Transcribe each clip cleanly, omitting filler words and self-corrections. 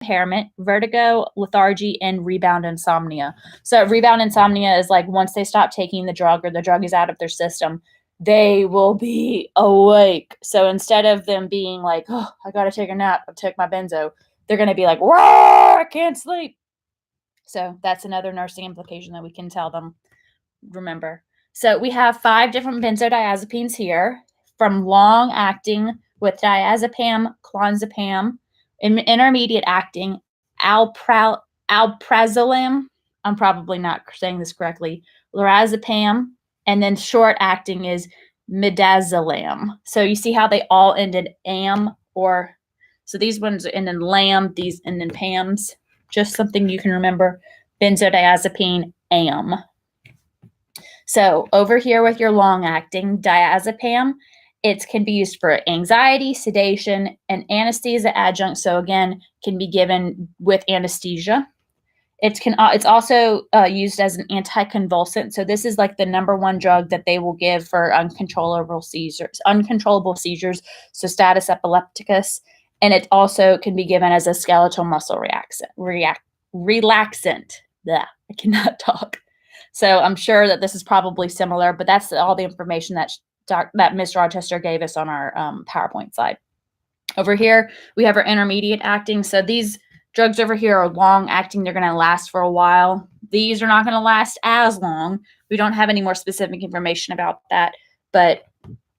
impairment, vertigo, lethargy, and rebound insomnia. So rebound insomnia is like once they stop taking the drug or the drug is out of their system, they will be awake. So instead of them being like, oh, I got to take a nap, I'll take my benzo, they're going to be like, whoa, I can't sleep. So that's another nursing implication that we can tell them, remember. So we have 5 different benzodiazepines here, from long-acting with diazepam, clonazepam, intermediate-acting, alprazolam, I'm probably not saying this correctly, lorazepam, and then short-acting is midazolam. So you see how they all ended am, or so these ones end in lam, these end in pams. Just something you can remember. Benzodiazepine, am. So over here with your long-acting diazepam, it can be used for anxiety, sedation, and anesthesia adjunct. So again, can be given with anesthesia. It's also used as an anticonvulsant. So this is like the #1 drug that they will give for uncontrollable seizures. So status epilepticus, and it also can be given as a skeletal muscle relaxant. Blah, I cannot talk. So I'm sure that this is probably similar, but that's all the information that Ms. Rochester gave us on our PowerPoint slide. Over here, we have our intermediate acting. So these drugs over here are long acting. They're going to last for a while. These are not going to last as long. We don't have any more specific information about that, but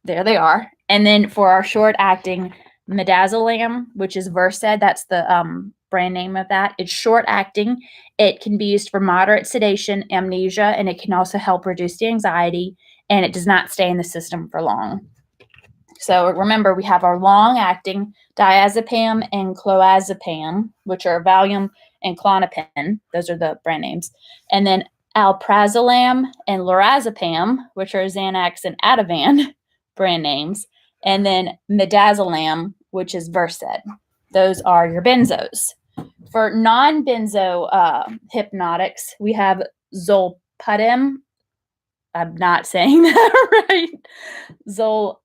there they are. And then for our short acting, midazolam, which is Versed, that's the brand name of that. It's short acting. It can be used for moderate sedation, amnesia, and it can also help reduce the anxiety, and it does not stay in the system for long. So remember, we have our long-acting diazepam and clonazepam, which are Valium and Klonopin. Those are the brand names. And then alprazolam and lorazepam, which are Xanax and Ativan brand names. And then midazolam, which is Versed. Those are your benzos. For non-benzo hypnotics, we have zolpidem. I'm not saying that right. Zolpidem?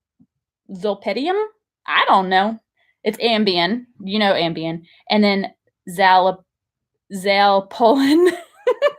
I don't know. It's Ambien. You know Ambien. And then Zalpolin.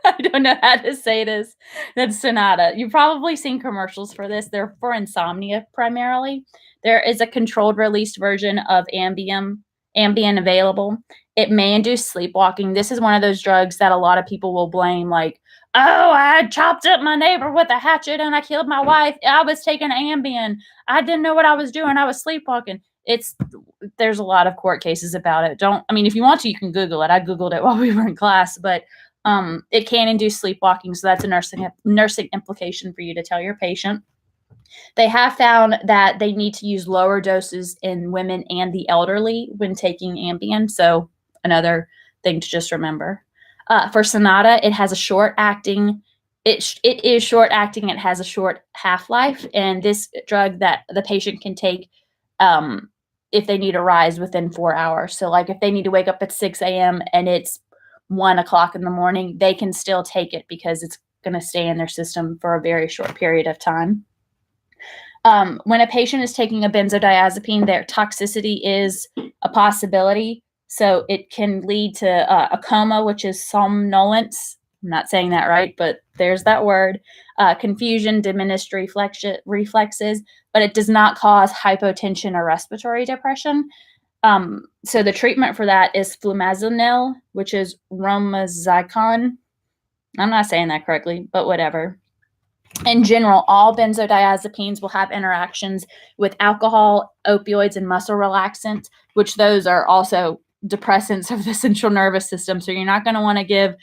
I don't know how to say this. That's Sonata. You've probably seen commercials for this. They're for insomnia primarily. There is a controlled release version of Ambien available. It may induce sleepwalking. This is one of those drugs that a lot of people will blame, like, oh, I chopped up my neighbor with a hatchet and I killed my wife. I was taking Ambien. I didn't know what I was doing. I was sleepwalking. There's a lot of court cases about it. If you want to, you can Google it. I Googled it while we were in class, but it can induce sleepwalking. So that's a nursing implication for you to tell your patient. They have found that they need to use lower doses in women and the elderly when taking Ambien. So another thing to just remember. For Sonata, it has a short acting. It is short acting. It has a short half-life, and this drug that the patient can take if they need a rise within 4 hours. So like if they need to wake up at 6 a.m. and it's 1 o'clock in the morning, they can still take it because it's going to stay in their system for a very short period of time. When a patient is taking a benzodiazepine, their toxicity is a possibility. So it can lead to a coma, which is somnolence. I'm not saying that right, but there's that word. Confusion, diminished reflexes, but it does not cause hypotension or respiratory depression. So the treatment for that is flumazenil, which is romazicon. I'm not saying that correctly, but whatever. In general, all benzodiazepines will have interactions with alcohol, opioids, and muscle relaxants, which those are also depressants of the central nervous system. So you're not going to want to give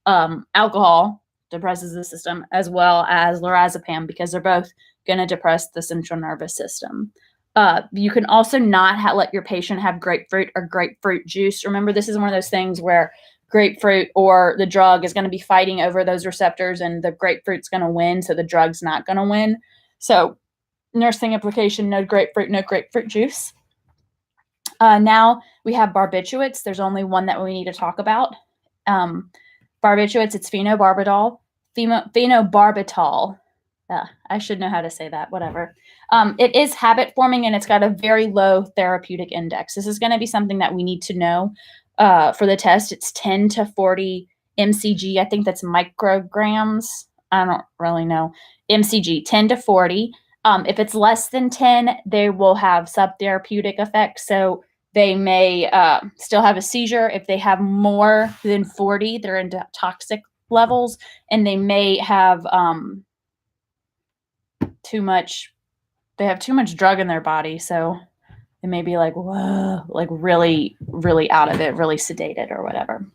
alcohol, depresses the system, as well as lorazepam, because they're both going to depress the central nervous system. You can also not let your patient have grapefruit or grapefruit juice. Remember, this is one of those things where grapefruit or the drug is going to be fighting over those receptors, and the grapefruit's going to win, so the drug's not going to win. So nursing implication, no grapefruit juice. Now we have barbiturates. There's only one that we need to talk about. Barbiturates, it's phenobarbital. Phenobarbital. I should know how to say that, whatever. It is habit forming, and it's got a very low therapeutic index. This is going to be something that we need to know. for the test, it's 10 to 40 mcg. I think that's micrograms. I don't really know. mcg, 10 to 40. If it's less than 10, they will have subtherapeutic effects. So they may still have a seizure. If they have more than 40, they're into toxic levels, and they may have too much. They have too much drug in their body, so it may be like, whoa, like really, really out of it, really sedated or whatever.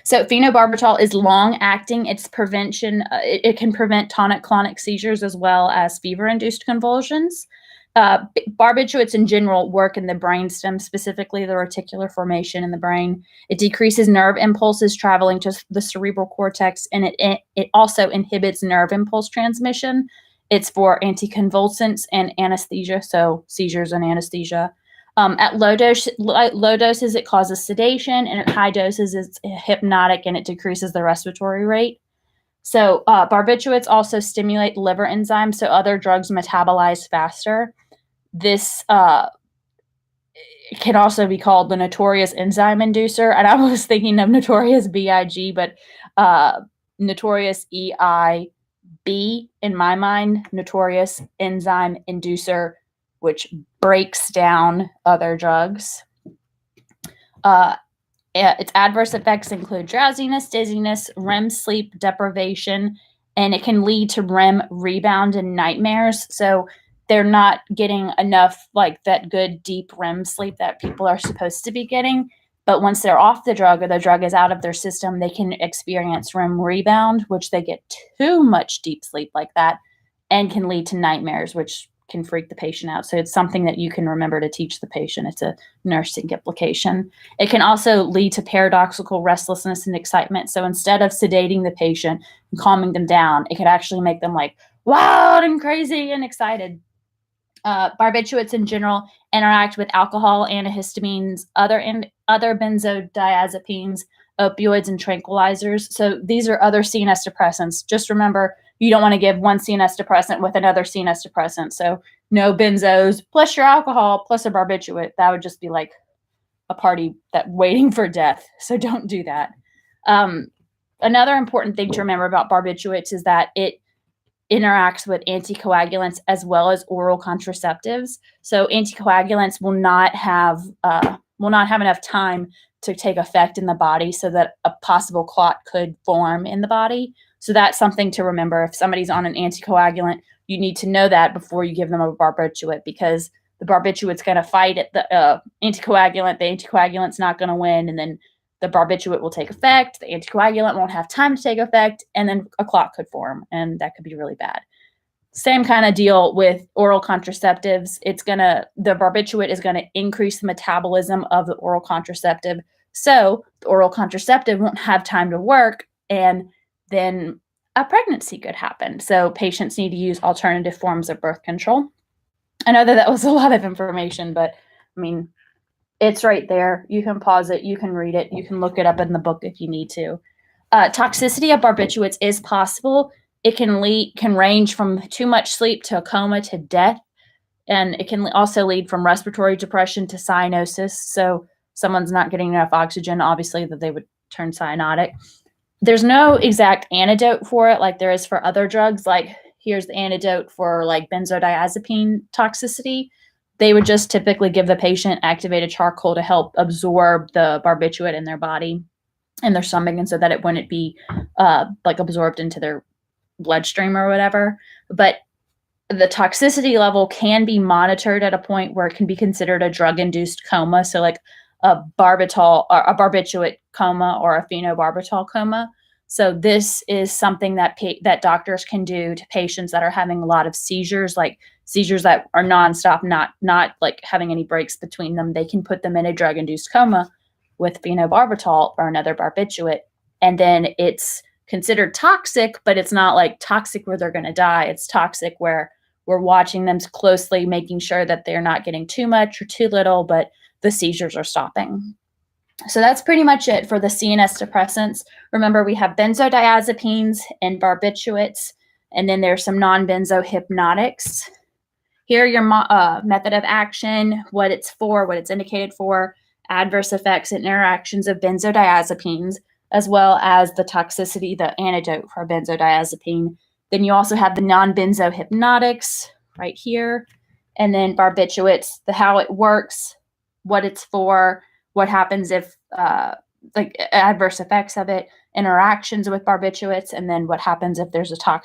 So phenobarbital is long-acting. It's prevention. It can prevent tonic-clonic seizures as well as fever-induced convulsions. Barbiturates in general work in the brainstem, specifically the reticular formation in the brain. It decreases nerve impulses traveling to the cerebral cortex, and it also inhibits nerve impulse transmission. It's for anticonvulsants and anesthesia, so seizures and anesthesia. At low doses, it causes sedation, and at high doses, it's hypnotic and it decreases the respiratory rate. So barbiturates also stimulate liver enzymes, so other drugs metabolize faster. This can also be called the notorious enzyme inducer. And I was thinking of notorious BIG, but notorious EIB in my mind, notorious enzyme inducer, which breaks down other drugs. Its adverse effects include drowsiness, dizziness, REM sleep deprivation, and it can lead to REM rebound and nightmares. So they're not getting enough like that good deep REM sleep that people are supposed to be getting. But once they're off the drug or the drug is out of their system, they can experience REM rebound, which they get too much deep sleep like that and can lead to nightmares, which can freak the patient out. So it's something that you can remember to teach the patient. It's a nursing implication. It can also lead to paradoxical restlessness and excitement. So instead of sedating the patient and calming them down, it could actually make them like wild and crazy and excited. Barbiturates in general interact with alcohol, antihistamines, other benzodiazepines, opioids, and tranquilizers. So these are other CNS depressants. Just remember, you don't want to give one CNS depressant with another CNS depressant. So no benzos plus your alcohol plus a barbiturate. That would just be like a party that waiting for death. So don't do that. Another important thing to remember about barbiturates is that it interacts with anticoagulants as well as oral contraceptives. So anticoagulants will not have enough time to take effect in the body so that a possible clot could form in the body. So that's something to remember. If somebody's on an anticoagulant, you need to know that before you give them a barbiturate, because the barbiturate's going to fight the anticoagulant. The anticoagulant's not going to win, and then the barbiturate will take effect. The anticoagulant won't have time to take effect, and then a clot could form, and that could be really bad. Same kind of deal with oral contraceptives. The barbiturate is going to increase the metabolism of the oral contraceptive. So the oral contraceptive won't have time to work, and then a pregnancy could happen. So patients need to use alternative forms of birth control. I know that was a lot of information, but I mean, it's right there. You can pause it. You can read it. You can look it up in the book if you need to. Toxicity of barbiturates is possible. It can range from too much sleep to a coma to death. And it can also lead from respiratory depression to cyanosis. So someone's not getting enough oxygen, obviously, that they would turn cyanotic. There's no exact antidote for it like there is for other drugs. Like here's the antidote for like benzodiazepine toxicity. They would just typically give the patient activated charcoal to help absorb the barbiturate in their body and their stomach, and so that it wouldn't be like absorbed into their bloodstream or whatever. But the toxicity level can be monitored at a point where it can be considered a drug-induced coma. So like a barbiturate coma or a phenobarbital coma. So this is something that that doctors can do to patients that are having a lot of seizures, like seizures that are nonstop, not like having any breaks between them. They can put them in a drug-induced coma with phenobarbital or another barbiturate, and then it's considered toxic, but it's not like toxic where they're going to die. It's toxic where we're watching them closely, making sure that they're not getting too much or too little, but the seizures are stopping. So that's pretty much it for the CNS depressants. Remember, we have benzodiazepines and barbiturates, and then there's some non-benzo hypnotics. Here are your method of action, what it's for, what it's indicated for, adverse effects and interactions of benzodiazepines, as well as the toxicity, the antidote for benzodiazepine. Then you also have the non-benzo hypnotics right here, and then barbiturates, how it works, what it's for, what happens if like adverse effects of it, interactions with barbiturates, and then what happens if there's a toxic